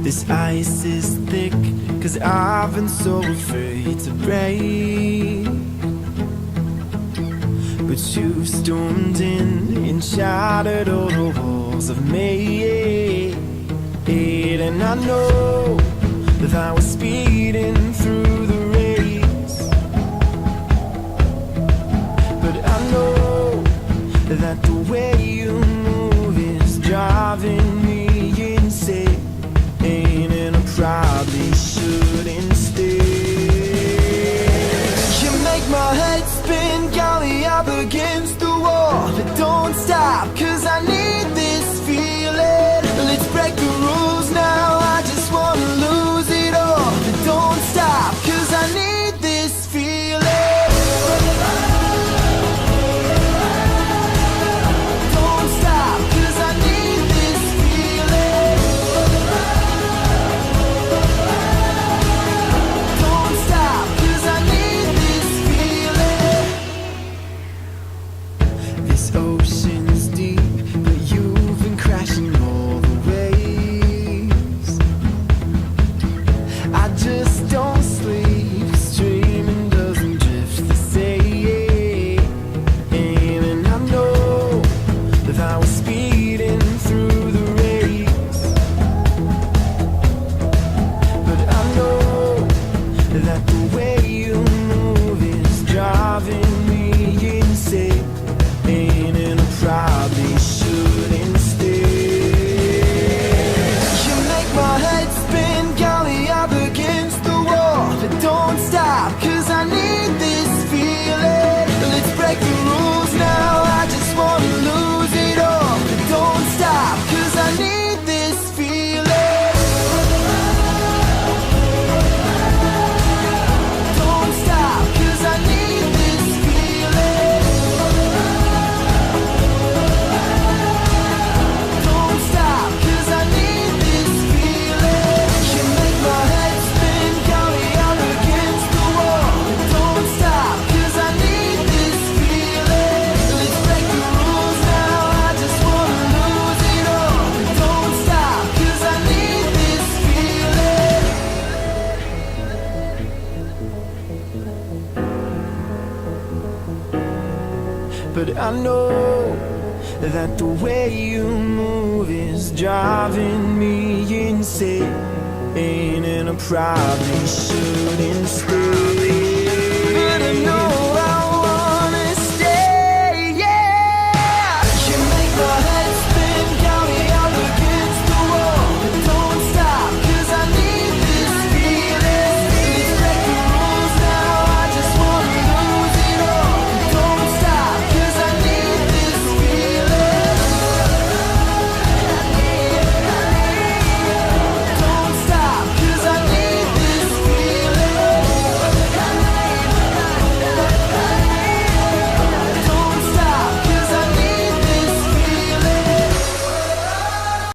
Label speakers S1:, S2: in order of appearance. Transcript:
S1: This ice is thick, 'cause I've been so afraid to break. But you've stormed in and shattered all the walls of me. And I know that we're speeding through the race, but I know that the way you move is driving me insane. And I probably shouldn't stay. You make my head spin, got me up against the wall. But don't stop, 'cause I need this feeling. Let's break the rules now, I just wanna lose it all. But don't stop, 'cause I need this feeling. Don't stop, 'cause I need this feeling. Don't stop, 'cause I need this feeling. This ocean's deep, but you've been crashing all the waves. I just don't sleep, 'cause dreaming doesn't drift the same. And I know that we're speeding through the race, but I know that the way you move is driving me insane. And I probably shouldn't stay. You make my head spin, got me up against the wall. But don't stop, 'cause I need this feeling. Let's break the rules now, I just wanna lose it all. But don't stop, 'cause I need this feeling. Don't stop, 'cause I need this feeling. Don't stop, 'cause I need this feeling. You make my head spin, got me up against the wall. Don't stop, 'cause I need this feeling. Let's break the rules now, I just wanna lose it all. Don't stop, 'cause I need this feeling. But I know that the way you move is driving me insane. And I probably shouldn't stay.